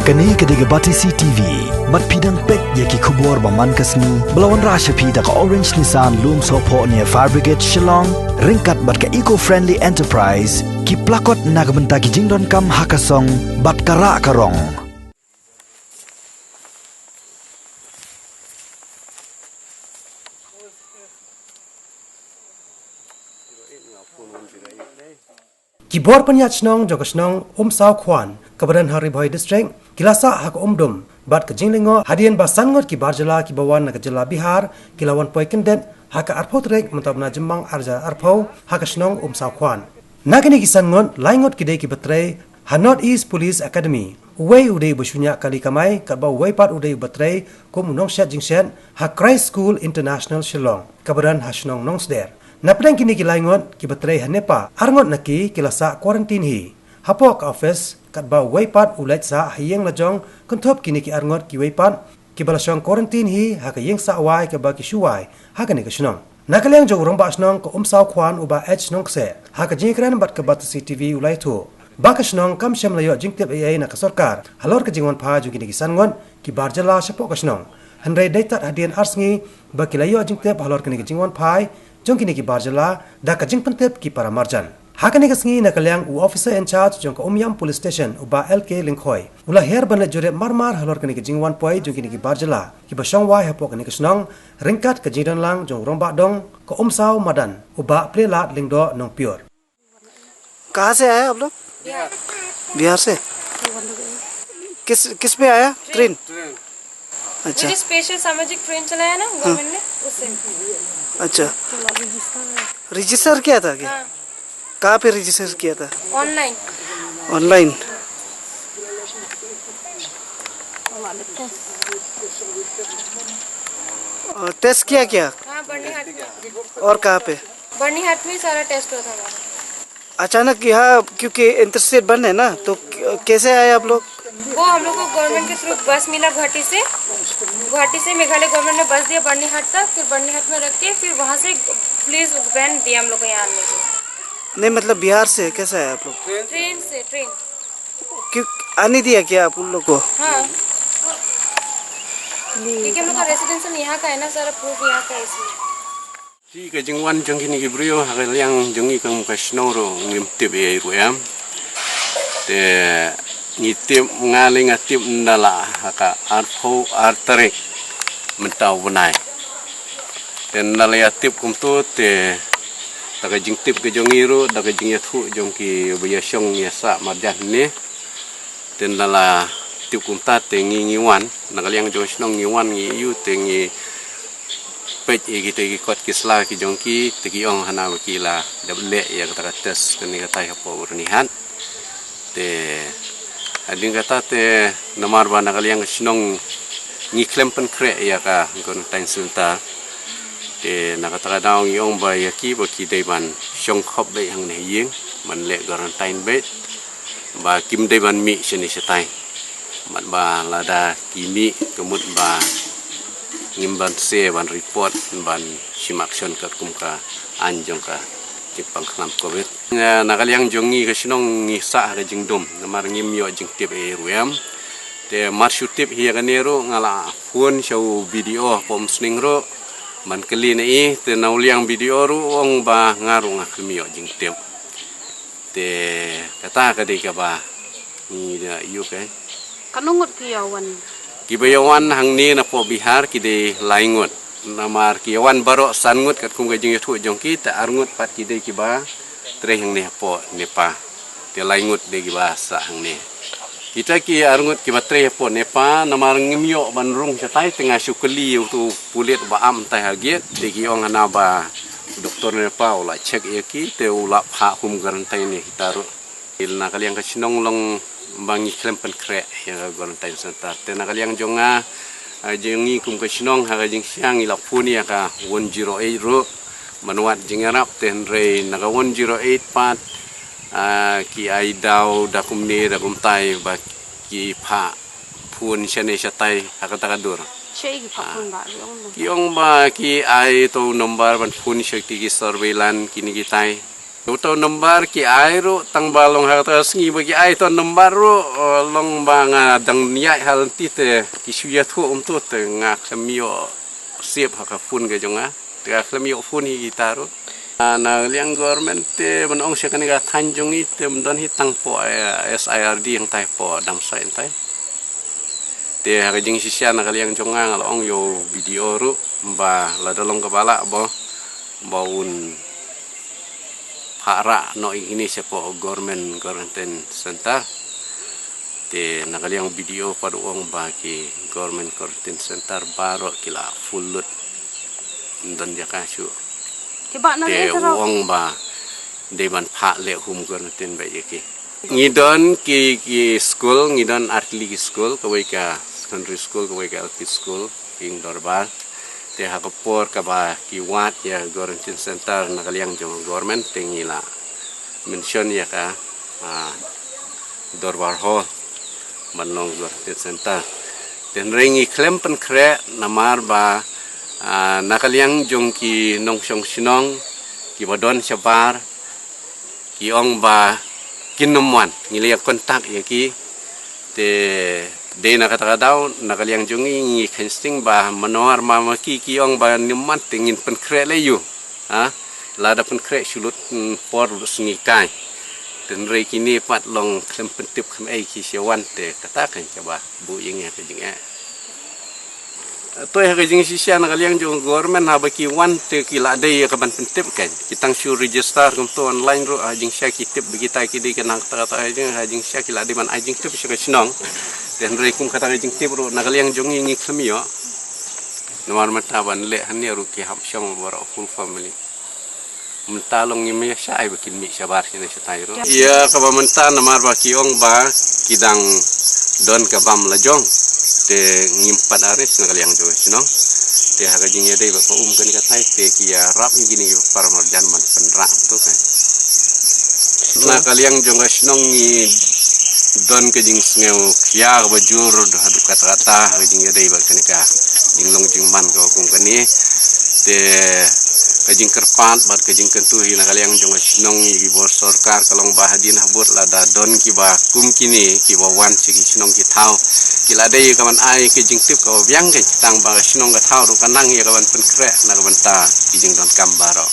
Kani kediga bati CTV, mat pidang pek yaki kubur baman kasni, belawan rasha pida ka Orange Nissan Loom Sopo near Fire Brigade Shillong, ringkat bat ka eco-friendly enterprise, ki plakot nagbenta ki jingdon kam hakasong, bat kara karong. Kibor panyat snong jogas snong Sao Kwan kabadan Hari Boy District kilasa hak umdum bat ke jinglingo hadian basangot ki barjala ki bawan nak jela Bihar kilawan poi kendet hak arpo trek mentabna jembang arja arpo hak snong Sao Kwan nakini ki sangot laingot ki dei ki betre Hanot East Police Academy Uwei udai bersunyak kali kamai kat bau waipat udai batrai kum nong syat jingsyan hak Christ School International Shillong kabadan hasnong nong sder. Napdang kini ki laingot ki batrai hanepa arngot naki kilasa quarantine hi. Hapok office kat bau waipat ulat sa hayeng lajong kontop kini ki arngot ki waipat ki balasong quarantine hi hak yeng sa wai ka ba ki shuwai hak ni ka snong. Nakaliang jong romba snong ko Sao Kwan uba H nong se hak jingkran bat ka bat CCTV ulai tu. Bakas nong kam syam layo jingtip AI nak sarkar halor ke jingwan pa jugi ni kisangon ki barjala sapok kasnong handrai daitat hadian arsngi ba ki layo jingtip halor ke ni jingwan pai jong ki ni ki barjala da ka jing pentep ki para marjan hakani kasngi nakaliang u officer in charge jong ka Umyam police station uba LK Lingkhoi ula her ban le jure marmar halor ke ni jingwan pai jugi ni ki barjala ki basong wai hapok ni kasnong ringkat ke jingdan lang jong romba dong ka Sao Madan uba plela lingdo nong pure. कहाँ से आए आप लोग? बिहार से किस पे आया? ट्रेन। अच्छा। मुझे स्पेशल सामाजिक ट्रेन चलाया ना गवर्नमेंट ने उससे। अच्छा। रजिस्टर किया था क्या? हाँ। कहाँ पे रजिस्टर किया था? ऑनलाइन। ऑनलाइन। टेस्ट किया क्या? हाँ बर्नीहाट में। और कहाँ पे? बर्नीहाट में सारा टेस्ट हुआ था हमारा। अचानक यहाँ क्योंकि इंटरस्टेट बंद है ना तो कैसे आए आप लोग? वो हम लोग को गवर्नमेंट के थ्रू बस मिला गुवाहाटी से मेघालय गवर्नमेंट ने बस दिया बर्नीहाट तक फिर बर्नीहाट में रख के फिर वहाँ से पुलिस वैन दिया हम लोग को यहाँ आने के। नहीं मतलब बिहार से कैसे आए आप लोग? ट्रेन से ट्रेन। क्यों आने दिया क्या आप उन लोग को? हाँ क्योंकि हम लोग का रेसिडेंशियल यहाँ का है ना सारा प्रूफ यहाँ का है इसलिए। Di kejengwan jengkini kibrio hakaliang jengi kang kasnoro ngimtip e ruam te ngitip ngaling atip ndala haka arpo artarik mentau benai ten ndala atip kumtu te daga jingtip ke jongiru daga jingyathu jongki bayasong yasa marjan ni ten ndala tip kumta te ngiwan nakaliang josnong ngiwan ngi yu te ngi pej kita ikut kislah ki jongki tegi ong hana wakila dable ya kata tes kini kata hapo urnihan te adin kata te namar bana kaliang sinong ngi klempen kre ya ka gon tain sulta te nakata daong yong ba yaki baki daiban shong khop dai hang ne ying man le garan tain bet ba kim daiban mi seni setai man ba lada kimi kemut ba ngimban se ban report ban simaksion kat kumka anjong ka jipang khnam covid nakaliang jongi ka sinong ngi sa ka jingdom namar ngim yo jingtip e ruam te marshutip hiya kanero ngala phone show video pom sningro man kali nei te nauliang video ru ong ba ngaru ngakmi yo jingtip te kata ka de ka ba ni da yu kai kanungot kiyawan Kibayawan hang ni na po Bihar kide laingot namar kiyawan baro sangut kat kum gajing yathu jongki ta arngut pat kide kiba tre hang ne po nepa te laingot de kiba sa hang ne kita ki arngut kiba tre po nepa namar ngimyo banrung satai tengah sukeli tu pulit ba am tai hagiet de kiong hana ba doktor nepa ula cek yaki te ula pha kum garantai ne hitaru ilna kaliang kasinong long bangi klempen kre ya gorantai santa tena kaliang jonga jengi kum kasinong ha jing siang ila puni ya ka 108 ro manuat jingarap ten re naga 108 pat ki ai dau da kumne da kumtai ba ki pha phun chane chatai ha ka takadur chei ki pha phun ba yong ba ki ai to number ban phun shakti ki surveillance kini ki tai Uto nombar ki airo tang balong hata sengi bagi ai to nombar ro long banga dang niai hal ti te ki suya thu tu te ngak semio siap haka fun ke jonga te semio fun hi gitaro na liang government te menong sia kan ga tanjung i te mdon hi tang po SIRD yang tai po dam sai tai te haka jing sisia na liang jonga ngalong yo video ro ba la dolong kepala bo baun hara no ini sepo government quarantine center te nakaliang video pada uang bagi government quarantine center baru kila full dan dia kasu Kiba na te rin taro. uang ba deban pak le hum quarantine ba yaki ngidon ki school ngidon artli school kawai ka secondary school kawai ka LP school king dorbar te hakapor ka ba kiwat ya quarantine center nakaliang jong government tingila mention ya ka dorbar hall manong quarantine center ten ringi klempen kre namar ba nakaliang jong ki nongsyong sinong ki badon sabar ki ong ba kinumwan ngiliya kontak ya ki te de na kata daw nakaliang jungi ngi kensting ba manor mama ki ong ba niman tingin pen kre le yu ha lada pen kre sulut por sungi kai ten rei kini pat long klem pentip kem ai ki sewan te kata kan coba bu yeng ya kejing to ya kejing sisia nakaliang jung government ha ba ki wan te ki la de ya kaban pentip kan kitang su register kum to online ro ajing sia ki tip begita ki de kenang kata ajing sia ki la de man ajing tip sia sinong dan rekum kata jing tip ro nakaliang jong ngi khlmio nomar mata ban le han ru ki hap syong bor full family mentalong ngi me sai bakin mi sabar sini setai ro ya ka ba menta nomar ba ki ong ba kidang don ka bam la jong te ngimpat aris nakaliang jong sinong te haga jing ya dei ba ko kan katai te ki ya rap ni gini par marjan man penra tu kan nakaliang jong sinong ni don ke jing sneu ya bajur hadu kata-kata jing dei ba kenika jing long jing man ko kum kani te kajing kerpat bat kajing kentu hina kaliang jong sinong gi bor sarkar kalong bahadin habur lada don ki ba kum kini ki ba wan sigi sinong ki thau ki la dei kaman ai kajing tip ko byang ke tang ba sinong ga thau ru kanang ya kaman pen kre na kaman ta ki jing don kam baro